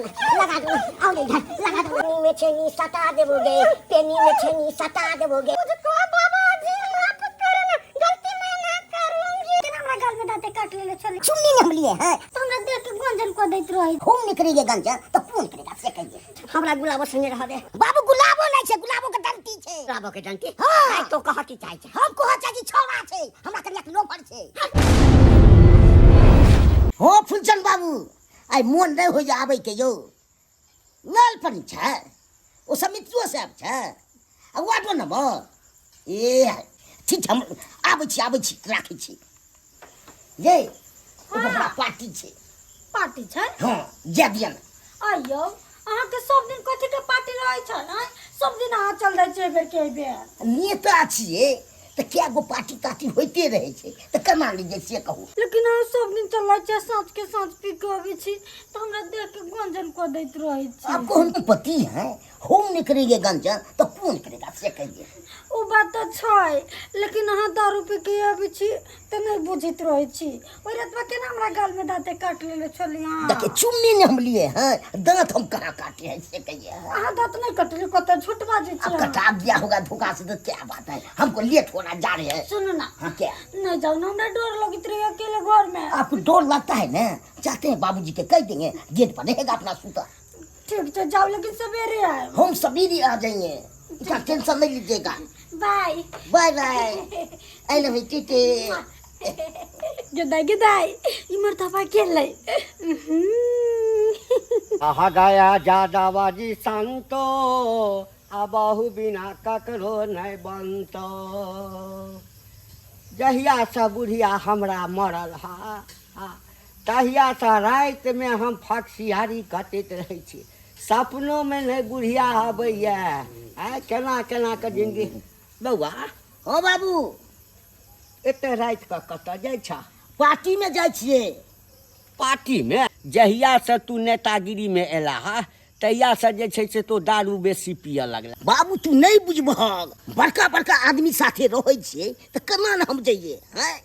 लगा दो, आओ इधर, लगा दो। पेनी में छेनी सटा देवोगे, पेनी में छेनी सटा देवोगे। मुझको बाबा जी माफ करना, गलती मैं ना करूंगी। कि हमरा गाल में दांते काट ले चले। चुन्नी ने हम लिए हैं। तो हमरा देख के गंजन को देत रही। खून निकलेगे गंजन तो खून निकलेगा से कहिए। हमरा गुलाबो संगे रह दे। बाबू गुलाबो नहीं छे, गुलाबो के डंटी छे। गुलाबो के डंटी? हां, तो कह की चाहि छे। हम कह चाहि छोरा छे, हमरा कनिया के लोफर छे। हो फुलचंद बाबू, आई मोन नहीं हो जावे के यो। नल पर छे, ओ समितियो साहब छे। आ वाटो नंबर ए ठीक हम आबै छी राखै छी। ये ओकरा पार्टी छे। पार्टी छै? हां, जे दियन। आइयो, अहाँ के सब दिन कथि के पार्टी रहै छै ना? सब दिन अहाँ चल जाय छै बेर के बेर। नेता छिए त क्या गो पार्टी तार्टी होते रहे छे त केना लीजिए से कहू। लेकिन अहाँ सब दिन चल जाय छै, साँझ के साँझ पी के आबै छी त हमरा देख के गंजन को दैत रहै छै। आपको हम पति हैं, होम निकलेंगे गंजन तो कौन करेगा से कहिए। ओ बात तो छै, लेकिन अहाँ दारू पी के आबै छी त नहीं बुझित रहै छी। ओइ रातवा केना हमरा गाल में दांते काट लेले छली अहाँ। देखिए चुम्मी ने हम लिए हैं, दांत हम कहाँ काटे हैं से कहिए। अहाँ दांत नहीं कटले, कत झूठ बाजै छी। अब कटा दिया होगा धोखा से तो क्या बात है, हमको लेट होना जा रहे हैं। सुनो ना। हाँ क्या? नहीं जाओ ना, हमरा डर लगित रही अकेले घर में। आपको डर लगता है ना? चाहते हैं बाबूजी के कह देंगे, गेट पर रहेगा अपना सूता। ठीक है जाओ, लेकिन सवेरे आए। हम सवेरे आ जाएंगे, इसका टेंशन नहीं लीजिएगा। Bye bye bye, I love you टीटी। गदाई गदाई इमर थपा खेलै। आहा गया जादाबाजी संतो, आ बहु बिना ककरो नहीं बनतो। जहिया से बुढ़िया हमरा मरल हा तहिया से रात में हम फकसियारी कटैत रहे छी। सपनों में नहीं बुढ़िया आबैया। केना केना के जिंदगी। बउआ हो बाबू, एते रात के कतऽ जाइ छ? पार्टी में जाय छिए। पार्टी में? जहिया से तू नेतागिरी में एला हा तहिया से जे छै से तो दारू बेसी पिए लगला। बाबू तू नहीं बुझबहक, बड़का बड़का आदमी साथे रहै छिए त केना न हम जइए हैं।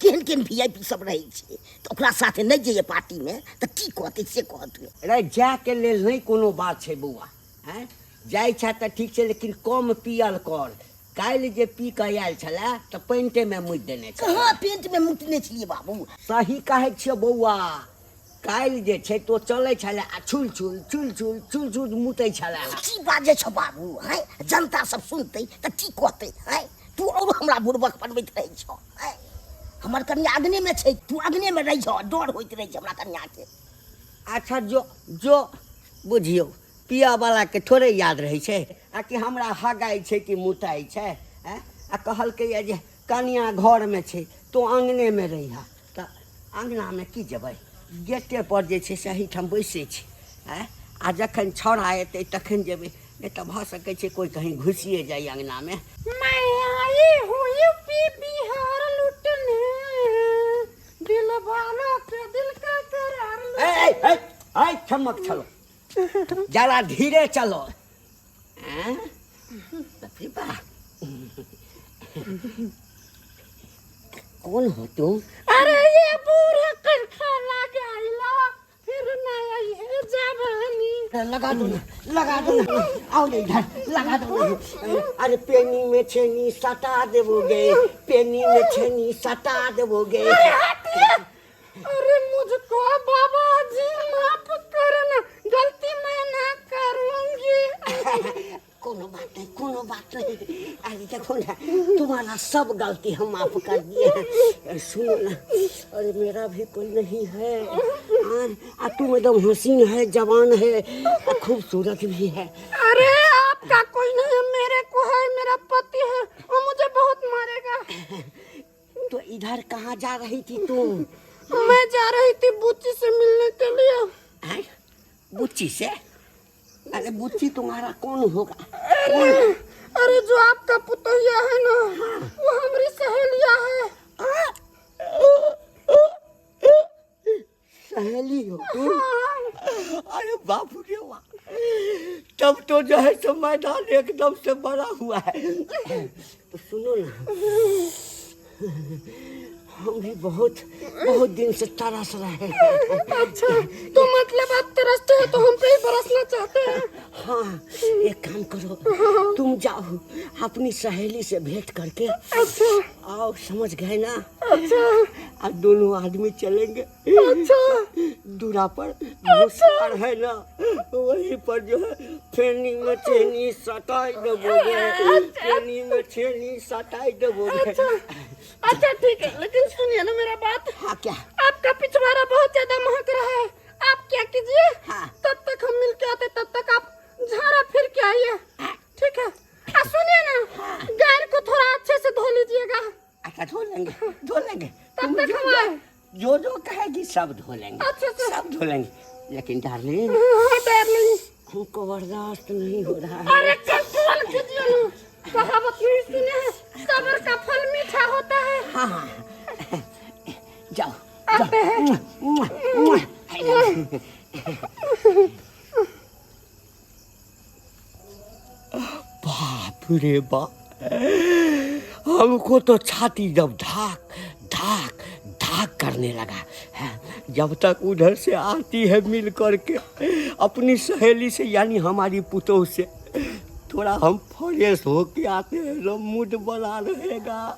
केहन केहन वीआईपी सब रहै छै त ओकरा साथे नहीं जइए पार्टी में त की कहते से कहत। रे जा के लेल नहीं कोनो बात छै बउआ। हैं जाइ छ त ठीक छै, लेकिन कम पियल कर। काल्हि जे पी के आयल छले त पेंटे में मुति देने छै। कहाँ पेंट में मुतने छिए बाबू? सही कहै छियै बउआ। काल्हि जे छै तो चलै छले आ छुल छुल छुल छुल छुल छुल मुतै छले। की बाजे छ बाबू हैं? जनता सब सुनते त की कहते हैं? तू और हमरा बुड़बक बनबैत रहै छ हैं। हमर कन्या आगने में छै, तू आगने में रही छ, डर होइत रही छ हमरा कन्या के। अच्छा जो बुझियो पिया वाला के थोड़े याद रहे छै आ कि हमरा हगाई छै कि मुताई छै। आ कहलकै जे कनिया घर में छै तो आंगने में रही हा त आंगना में की जेबै, गेटे पर जे छै सही ठाम बैसे छै। आ जखन छौड़ा एतै तखन जेबै, नहीं तो भ सकै छै कोई कहीं घुसिए जाए अंगना में। मैं आई हूँ यूपी बिहार लूटने, दिल वालों के दिल का करार लूटने। ए चमक चलो, जरा धीरे चलो। कौन हो तुम? अरे ये बूढ़ा कनखा लगा आइला, फिर नया ये जवानी। लगा दो ना, आओ इधर, लगा दो ना। अरे पेनी में छेनी सटा देवोगे, पेनी में छेनी सटा देवोगे। अरे मुझको बाबा जी माफ करना, गलती मैं ना करूंगी। कोनो बात नहीं। अरे देखो ना, तुम्हारा सब गलती हम माफ कर दिए हैं। सुनो ना, अरे मेरा भी कोई नहीं है। तुम एकदम हसीन है, जवान है, खूबसूरत भी है। अरे आपका कोई नहीं है, मेरे को है, मेरा पति है, वो मुझे बहुत मारेगा। तो इधर कहाँ जा रही थी तुम? मैं जा रही थी बुच्ची से मिलने के लिए। बुच्ची से? अरे बुच्ची तुम्हारा कौन होगा? अरे जो आपका पुतैया है ना, वो हमारी सहेलिया है। सहेली हो तुम? अरे बाबू रे वाह, तब तो जो है सो मैदान एकदम से बड़ा हुआ है। तो सुनो ना, हम भी बहुत बहुत दिन से तरस रहे हैं। अच्छा, तो मतलब आप तरसते हैं तो हम पे ही बरसना चाहते हैं। हाँ, एक काम करो, तुम जाओ अपनी सहेली से भेंट करके अच्छा आओ, समझ गए ना? अच्छा और दोनों आदमी चलेंगे अच्छा दूरा पर भूसार है ना, वहीं पर जो है फेनी में छेनी सटाई देवोगे, फेनी में छेनी सटाई देवोगे। अच्छा ठीक है, लेकिन सुनिए ना मेरा बात। हाँ क्या? आपका पिछवाड़ा बहुत ज्यादा महक रहा है, आप क्या कीजिए, हाँ। तब तक हम मिल के आते, तब तक आप झाड़ा फिर के आइए, ठीक है? सुनिए ना, गाय को थोड़ा अच्छे से धो लीजिएगा। अच्छा, धो लेंगे तब तक हम आए। जो कहेगी सब धो लेंगे। अच्छा सब धो लेंगे, लेकिन डार्लिंग हाँ डार्लिंग, हमको बर्दाश्त नहीं हो रहा है। अरे कंट्रोल कीजिए ना, कहावत नहीं सुने हैं, सब्र का फल मीठा होता है। हाँ, जाओ आते हैं। बाप रे बाप, हमको तो छाती जब धाक धाक धाक करने लगा है। जब तक उधर से आती है मिल करके अपनी सहेली से, यानी हमारी पुतोह से, थोड़ा हम फ्रेश होके आते हैं तो मूड बना रहेगा।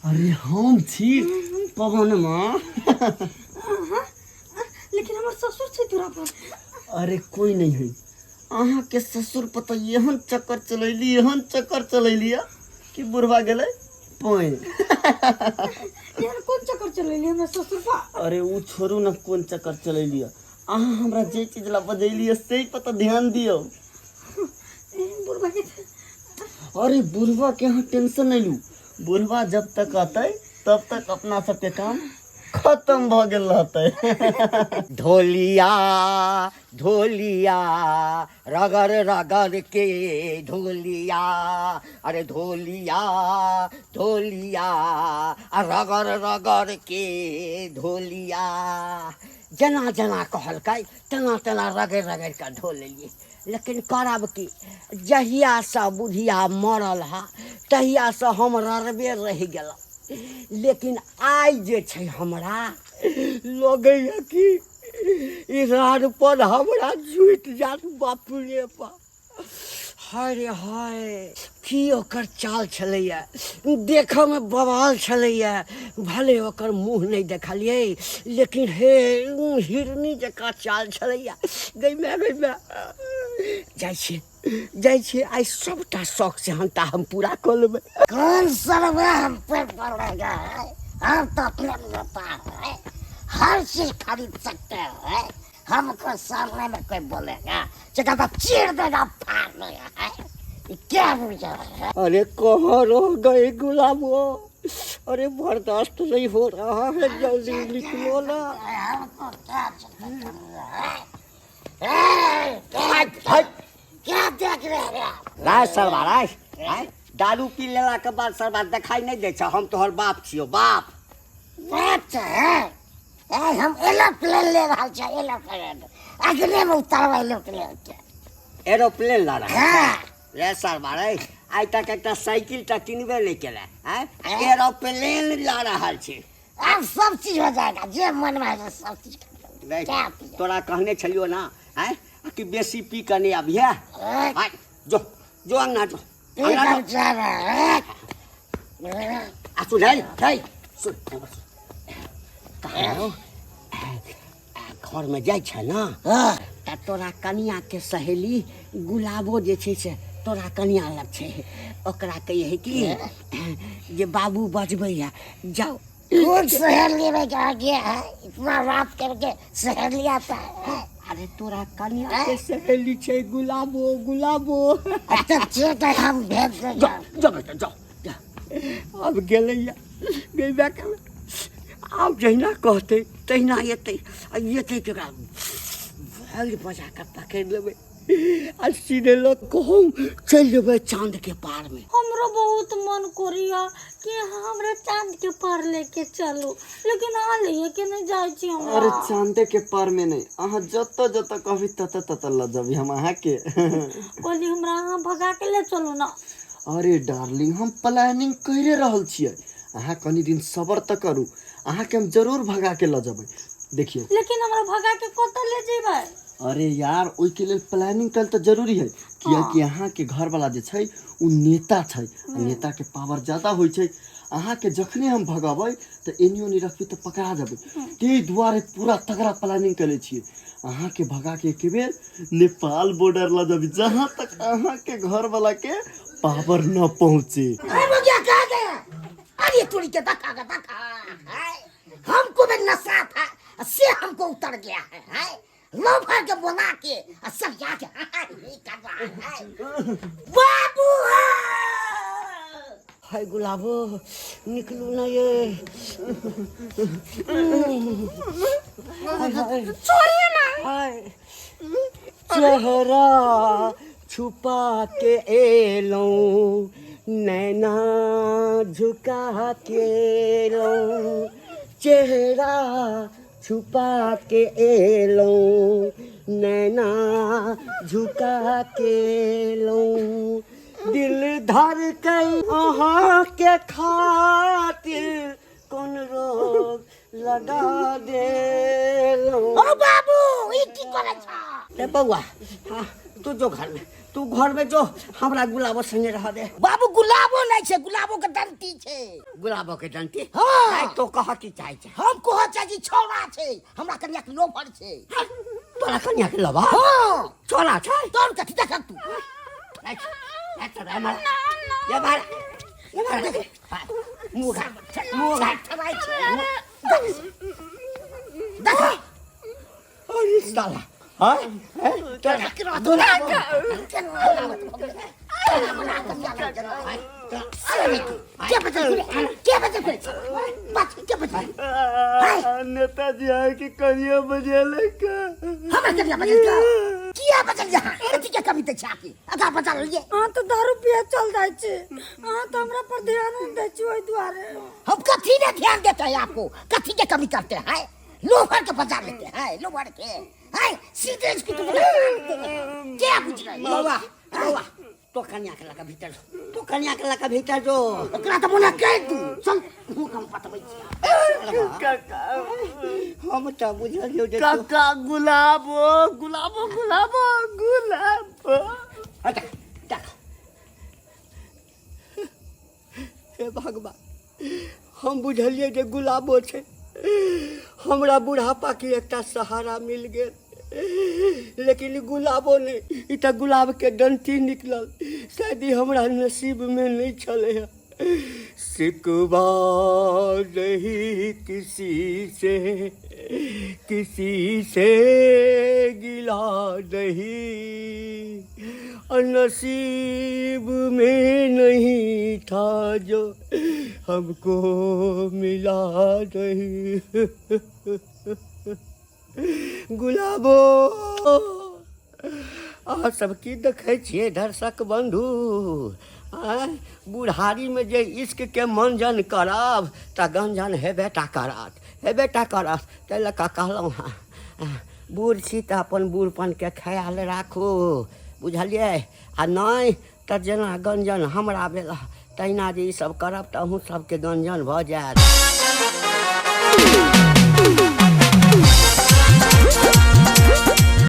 अरे हम छी पवन माँ। लेकिन हमारे ससुर छे दूरा पर। अरे कोई नहीं है, अहाँ के ससुर पर तो एहन चक्कर चलैली कि बुढ़वा गेलै पाइन। यार कौन चक्कर चलेली हमारे ससुर पर? अरे वो छोड़ू ना, कौन चक्कर चलेलिए। अहाँ हमरा जे चीज ला बजैलिए से पर तो ध्यान दियो। बुढ़वा के अरे बुढ़वा के यहाँ टेंशन नहीं लू, बुढ़वा जब तक आते तब तक अपना सबके काम खत्म भ गेल रहते। ढोलिया ढोलिया रगड़ रगड़ के ढोलिया, अरे ढोलिया ढोलिया रगड़ रगड़ के ढोलिया। जना जना कहलकै तना तना रगड़ रगड़ के ढो लेलिए। लेकिन करब की, जहिया से बुढ़िया मरल हा तहिया से हम ररबे रह गेल। लेकिन आइ जे छै हमरा लगैया कि ई राड पर हमरा जुटि जात। बाप रे बाप, हाय रे हाय, की ओकर चाल छलैया, देखऽमे बवाल छलैया। भले ओकर मुँह नहीं देखलियै, लेकिन हे हिरनी जकाँ चाल छलैया। गै माय जाइ छियै आइ सबटा शौक से हम पूरा कऽ लेबै। कौन सरवा हम पे पड़ेगा? हम तो अपने नेता है, हर चीज खरीद सकते हैं। हमको सामने में कोई बोलेगा जगह तो चीर देगा, फाड़ देगा है। ये क्या बुझा है? अरे कहाँ रह गए गुलाबो? अरे बर्दाश्त नहीं हो रहा है, जल्दी निकलो ना। हमको क्या करना है? क्या देख रहे हैं आप? राय सरवा राय, दारू पी लेला के बाद सरवा दिखाई नहीं दे छा? हम तोहर बाप छियो, बाप। बात है हम एरोप्लेन ले रहा है, एरोप्लेन अगले में उतारवा एरोप्लेन। एरोप्लेन ला रहा हाँ। रे सरवा रे, आइ तक एक साइकिल ता किनबे नहीं केला है, एरोप्लेन ला रहा छे। अब सब चीज हो जाएगा, जे मन में है सब चीज देख, क्या पिया? तोरा कहने छलियो ना है कि बेसी पी कर नहीं अभी है। जो जो अंगना जो अंगना जो। जा रहा है। आ सुन है सुन, कहाँ घर में जाइ छै ना, त तोरा कनिया के सहेली गुलाबो जे छै से तोरा कनिया लग छै। ओकरा कहिए कि जे बाबू बजबै है, जाओ। कौन सहेली में जा गया है? इतना रात करके सहेली आता है। अरे तोरा कनिया के सहेली छै गुलाबो गुलाबो। अच्छा ठीक है, हम भेज देंगे। जाओ अब गेलैया गैबा के आब जहिना कहते तहिना एतै। आ एतै तऽ ओकरा भरि बजा कऽ पकड़ि लेबै। आ सीधे लोग कहूँ चल जेबै चांद के पार में। हमरो बहुत मन करिया कि हमरा चांद के पार लेके चलो, लेकिन आ लिए के नहीं जाय छी हमरा। अरे चांदे के पार में नहीं, अहाँ जत जत कहबी तत ल जबी हम अहाँ के। कोली हमरा अहाँ भगा के ले चलो ना। अरे डार्लिंग, हम प्लानिंग करे रहल छियै, अहाँ कनी दिन सबर त करू, अहाँ के हम जरूर भगा के ल जबै। देखिए लेकिन हमरा भगा के कत ले जेबै? अरे यार, ओइ के लेल प्लानिंग कल तो जरूरी है, कियाकि यहाँ के घर वाला जे छै उ नेता छै, नेता के पावर ज्यादा होइ छै। अहाँ के जखने हम भगाबै तो एनी ओनी रखबी तो पकड़ा जाबै, ते दुआरे पूरा तगड़ा प्लानिंग करे छियै। अहाँ के भगा के एक बेर नेपाल बॉर्डर ला जबी, जहाँ तक अहाँ के घर वाला के पावर न पहुँचे। अरे थोड़ी के धक्का हमको भी नशा था, से हमको उतर गया है। लोफर के बुला के सब जाके कर रहा है। बाबू हाय गुलाबो, निकलू ना ये। छोड़िए ना। हाय चेहरा छुपा के एलो, नैना झुका के लो, चेहरा छुपा के एलो, नैना झुका के लो, दिल धर कई अहाँ के खातिर कौन रोग लगा दे लो। ओ बाबू ई की करे छा? ए बउआ, हाँ तू जो घर में, तू घर में जो, हमरा गुलाबो संगे रह दे। बाबू गुलाबो नहीं छे, गुलाबो के डंटी छे। गुलाबो के डंटी? हाँ। नहीं तो कह की चाहे छे? हम कह चाहे छोरा छे, हमरा कन्या के लोफर छे। तोरा कन्या के लबा? हाँ छोरा छे? तोर कथि देख तू? नहीं तो रे मार, ये मार देख, मुँह घाट ठराई छे। देख अरे साला, हाँ नेताजी आए कि करिया बजेले का? हाँ तो दारू पिया चल जाय छे, हाँ तो हमरा पर ध्यान नहीं दै छी, ओइ दुआरे। हम कथी ने ध्यान देते हैं आपको? कथी के कमी करते हैं? लोफर के बजा लेते हैं, लोफर के हैं सीधे इसकी तो क्या बुझ रहा है? बाबा तो कन्या के लगा भीतर, तो कन्या के लगा भीतर जो। ओकरा तो मना कह तू चल, मुंह कम पतबै छी। काका हम त बुझलियो जे काका गुलाबो गुलाबो गुलाबो गुलाबो। अच्छा देख, हे भगवान, हम बुझलिए जे गुलाबो छे, हमरा बुढ़ापा के एकटा सहारा मिल गेल, लेकिन गुलाबो नहीं, ई त गुलाब के डंटी निकलल, शायद ई हमरा नसीब में नहीं छले है। शिकवा नहीं किसी से गिला नहीं, और नसीब में नहीं था जो हमको मिला नहीं। गुलाबो अहाँ सब की देखै छियै दर्शक बंधु, बुढ़ारी में जे इश्क के मंजन करब त गंजन हेबेटा करत, तै लऽ कऽ कहलहुँ हाँ बूढ़ छी तऽ अपन बूढ़पन के ख्याल राखू, बुझलियै? आ नहीं तऽ जेना गंजन हमरा भेल तहिना जे ई सब करब तऽ अहूँ सबके गंजन भऽ जायत।